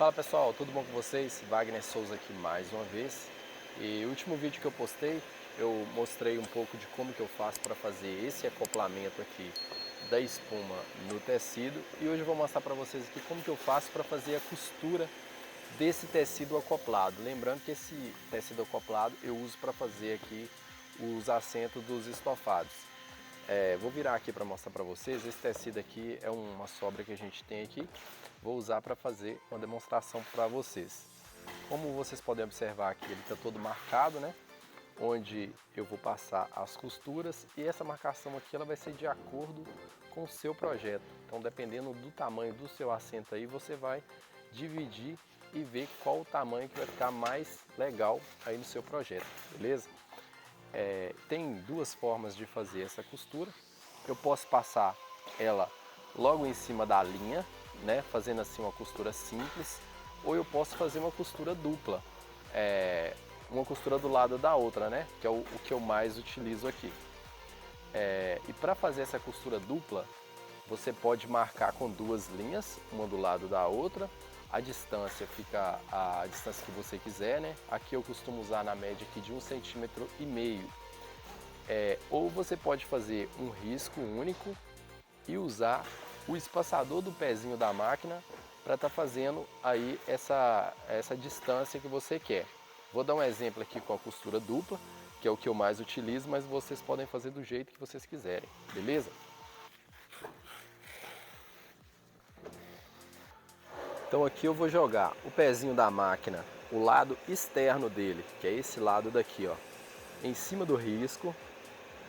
Fala pessoal, tudo bom com vocês? Wagner Souza aqui mais uma vez. E o último vídeo que eu postei, eu mostrei um pouco de como que eu faço para fazer esse acoplamento aqui da espuma no tecido. E hoje eu vou mostrar para vocês aqui como que eu faço para fazer a costura desse tecido acoplado. Lembrando que esse tecido acoplado eu uso para fazer aqui os assentos dos estofados. Vou virar aqui para mostrar para vocês. Esse tecido aqui é uma sobra que a gente tem aqui. Vou usar para fazer uma demonstração para vocês. Como vocês podem observar aqui, ele está todo marcado, né? Onde eu vou passar as costuras, e essa marcação aqui ela vai ser de acordo com o seu projeto. Então, dependendo do tamanho do seu assento aí, você vai dividir e ver qual o tamanho que vai ficar mais legal aí no seu projeto, beleza? Tem duas formas de fazer essa costura. Eu posso passar ela logo em cima da linha, né, fazendo assim uma costura simples, ou eu posso fazer uma costura dupla, uma costura do lado da outra, né, que é o que eu mais utilizo aqui. E para fazer essa costura dupla, você pode marcar com duas linhas, uma do lado da outra. A distância fica a distância que você quiser, né? Aqui eu costumo usar na média aqui de 1,5 cm. Ou você pode fazer um risco único e usar o espaçador do pezinho da máquina para estar fazendo aí essa distância que você quer. Vou dar um exemplo aqui com a costura dupla, que é o que eu mais utilizo, mas vocês podem fazer do jeito que vocês quiserem, beleza? Então aqui eu vou jogar o pezinho da máquina, o lado externo dele, que é esse lado daqui, ó, em cima do risco,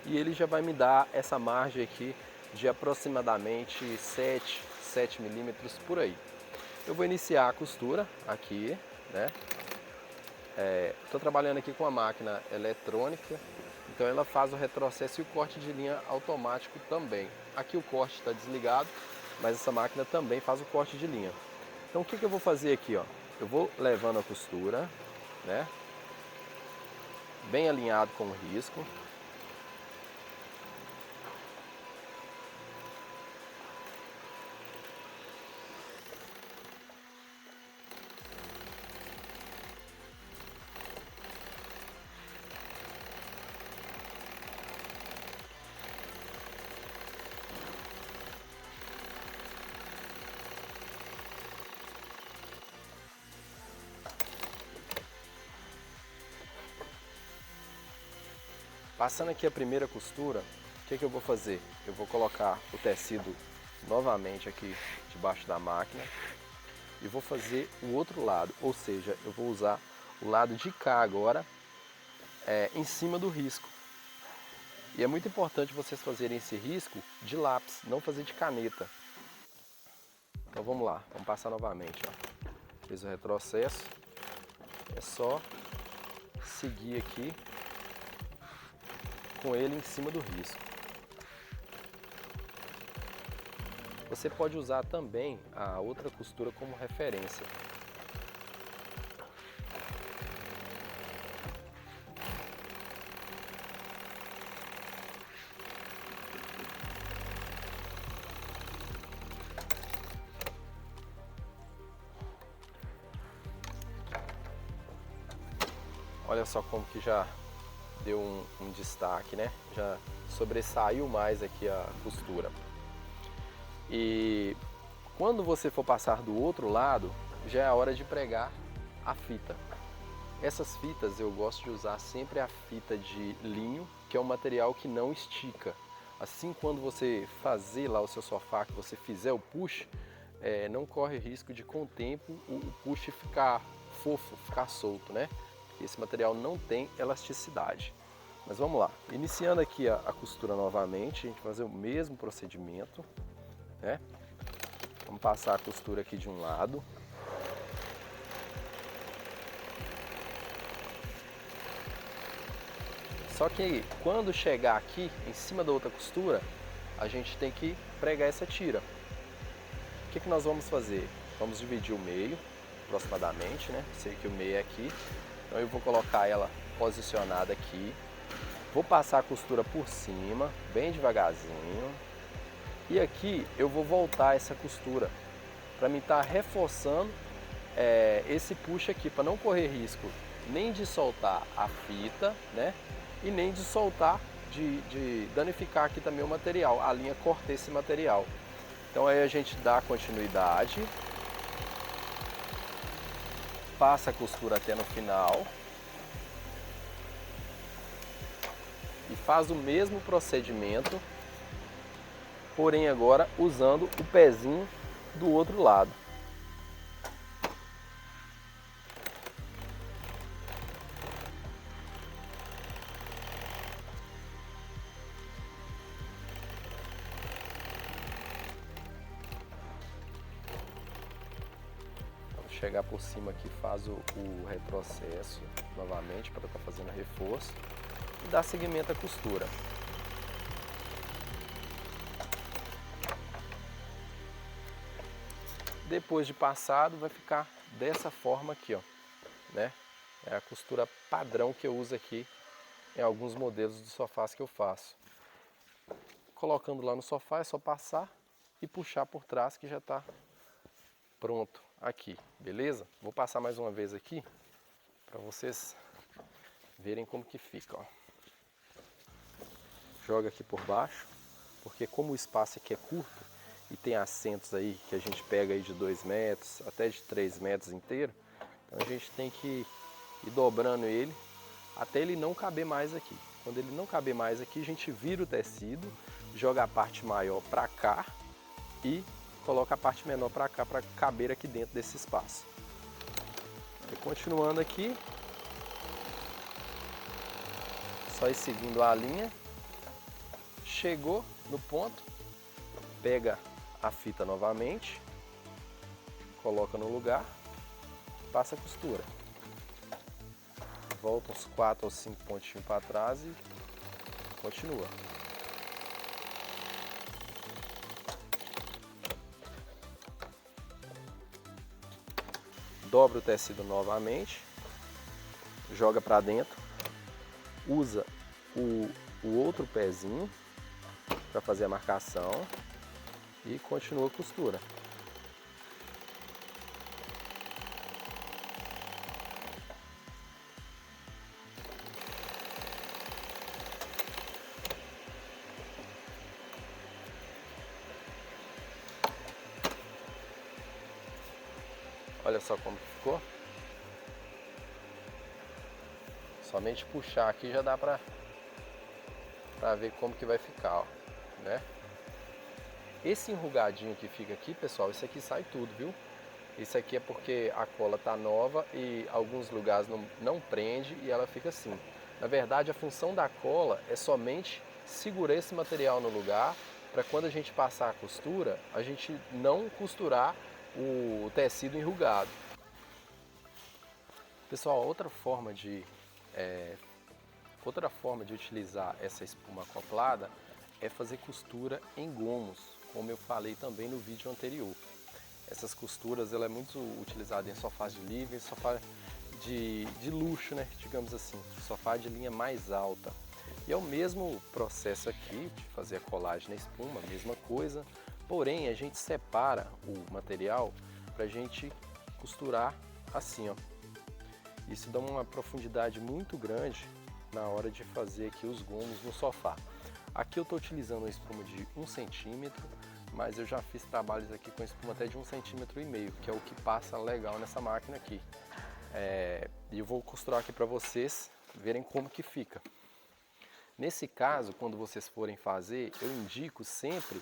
e ele já vai me dar essa margem aqui de aproximadamente 7 milímetros por aí. Eu vou iniciar a costura aqui, né? Estou trabalhando aqui com a máquina eletrônica, então ela faz o retrocesso e o corte de linha automático também. Aqui o corte está desligado, mas essa máquina também faz o corte de linha. Então o que eu vou fazer aqui, ó? Eu vou levando a costura, né? Bem alinhado com o risco. Passando aqui a primeira costura, o que eu vou fazer? Eu vou colocar o tecido novamente aqui debaixo da máquina e vou fazer o outro lado, ou seja, eu vou usar o lado de cá agora em cima do risco. E é muito importante vocês fazerem esse risco de lápis, não fazer de caneta. Então vamos lá, vamos passar novamente, ó. Fiz o retrocesso, é só seguir aqui com ele em cima do risco. Você pode usar também a outra costura como referência. Olha só como que já deu um destaque, né? Já sobressaiu mais aqui a costura. E quando você for passar do outro lado, já é a hora de pregar a fita. Essas fitas eu gosto de usar sempre a fita de linho, que é um material que não estica. Assim, quando você fazer lá o seu sofá, que você fizer o push, não corre risco de com o tempo o push ficar fofo, ficar solto, né? Esse material não tem elasticidade. Mas vamos lá, iniciando aqui a costura novamente, a gente vai fazer o mesmo procedimento, né? Vamos passar a costura aqui de um lado. Só que quando chegar aqui em cima da outra costura, a gente tem que pregar essa tira. O que nós vamos fazer? Vamos dividir o meio, aproximadamente, né? Sei que o meio é aqui. Então eu vou colocar ela posicionada aqui. Vou passar a costura por cima, bem devagarzinho. E aqui eu vou voltar essa costura para mim estar reforçando esse puxa aqui para não correr risco nem de soltar a fita, né? E nem de soltar, de danificar aqui também o material. A linha corta esse material. Então aí a gente dá continuidade, passa a costura até no final e faz o mesmo procedimento, porém agora usando o pezinho do outro lado. Chegar por cima aqui, faz o retrocesso novamente para estar fazendo reforço e dá seguimento à costura. Depois de passado vai ficar dessa forma aqui, ó, né? É a costura padrão que eu uso aqui em alguns modelos de sofás que eu faço. Colocando lá no sofá é só passar e puxar por trás que já está pronto aqui, beleza? Vou passar mais uma vez aqui para vocês verem como que fica, ó. Joga aqui por baixo, porque como o espaço aqui é curto e tem assentos aí que a gente pega aí de 2 metros, até de 3 metros inteiro, então a gente tem que ir dobrando ele até ele não caber mais aqui. Quando ele não caber mais aqui, a gente vira o tecido, joga a parte maior para cá e coloca a parte menor para cá para caber aqui dentro desse espaço. E continuando aqui, só ir seguindo a linha, chegou no ponto, pega a fita novamente, coloca no lugar, passa a costura. Volta uns 4 ou 5 pontinhos para trás e continua. Dobra o tecido novamente, joga para dentro, usa o outro pezinho para fazer a marcação e continua a costura. Olha só como ficou. Somente puxar aqui já dá pra ver como que vai ficar, ó, né? Esse enrugadinho que fica aqui, pessoal, isso aqui sai tudo, viu? Isso aqui é porque a cola tá nova e alguns lugares não prende e ela fica assim. Na verdade, a função da cola é somente segurar esse material no lugar para quando a gente passar a costura, a gente não costurar o tecido enrugado. Pessoal, outra forma de utilizar essa espuma acoplada é fazer costura em gomos, como eu falei também no vídeo anterior. Essas costuras ela é muito utilizada em sofás de living, sofá de luxo, né? Digamos assim, sofá de linha mais alta. E é o mesmo processo aqui de fazer a colagem na espuma, a mesma coisa, porém a gente separa o material para a gente costurar assim, ó. Isso dá uma profundidade muito grande na hora de fazer aqui os gomos no sofá. Aqui eu estou utilizando uma espuma de 1 centímetro, mas eu já fiz trabalhos aqui com espuma até de 1,5 cm, que é o que passa legal nessa máquina aqui. E eu vou costurar aqui para vocês verem como que fica. Nesse caso, quando vocês forem fazer, eu indico sempre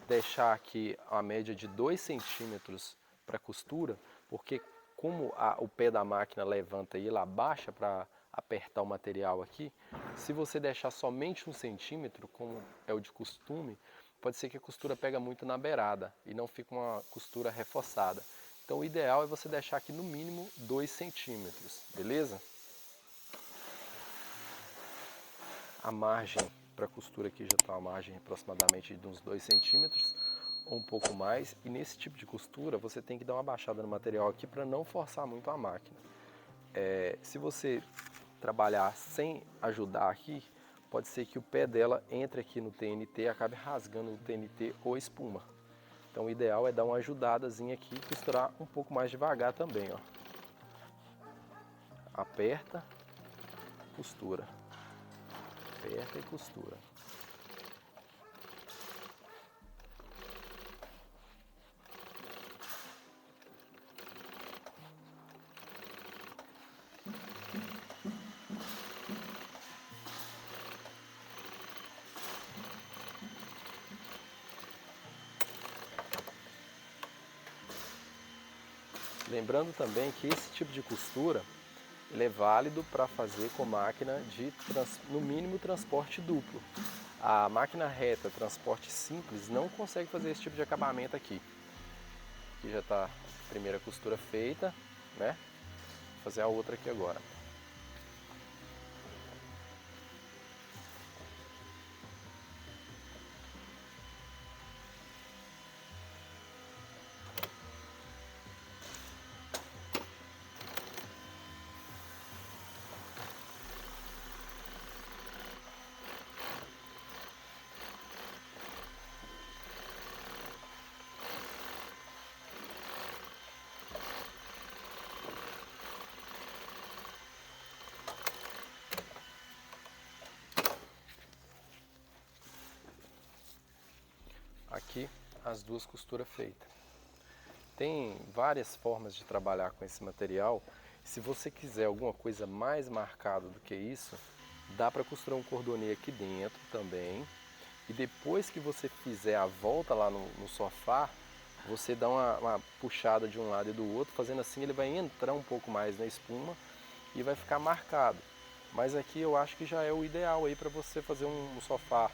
deixar aqui a média de 2 centímetros para costura, porque como o pé da máquina levanta e ela abaixa para apertar o material aqui, se você deixar somente 1 centímetro, como é o de costume, pode ser que a costura pega muito na beirada e não fica uma costura reforçada. Então o ideal é você deixar aqui no mínimo 2 centímetros, beleza? A margem para costura aqui já está uma margem aproximadamente de uns 2 centímetros ou um pouco mais. E nesse tipo de costura você tem que dar uma baixada no material aqui para não forçar muito a máquina. Se você trabalhar sem ajudar aqui, pode ser que o pé dela entre aqui no TNT e acabe rasgando o TNT ou a espuma. Então o ideal é dar uma ajudadazinha aqui e costurar um pouco mais devagar também, ó. Aperta, costura. Aperta e costura. Lembrando também que esse tipo de costura ele é válido para fazer com máquina de, no mínimo, transporte duplo. A máquina reta, transporte simples, não consegue fazer esse tipo de acabamento aqui. Aqui já está a primeira costura feita, né? Vou fazer a outra aqui agora. Aqui as duas costuras feitas. Tem várias formas de trabalhar com esse material. Se você quiser alguma coisa mais marcada do que isso, dá para costurar um cordonê aqui dentro também. E depois que você fizer a volta lá no sofá, você dá uma puxada de um lado e do outro, fazendo assim ele vai entrar um pouco mais na espuma e vai ficar marcado. Mas aqui eu acho que já é o ideal aí para você fazer um sofá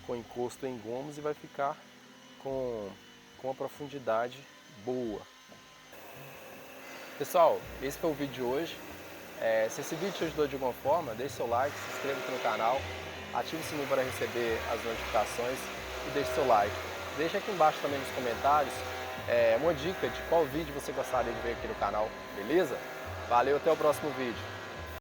com encosto em gomos e vai ficar com uma profundidade boa. Pessoal, esse foi o vídeo de hoje. Se esse vídeo te ajudou de alguma forma, deixe seu like, se inscreva aqui no canal, ative o sininho para receber as notificações e deixe seu like. Deixe aqui embaixo também nos comentários uma dica de qual vídeo você gostaria de ver aqui no canal, beleza? Valeu, até o próximo vídeo.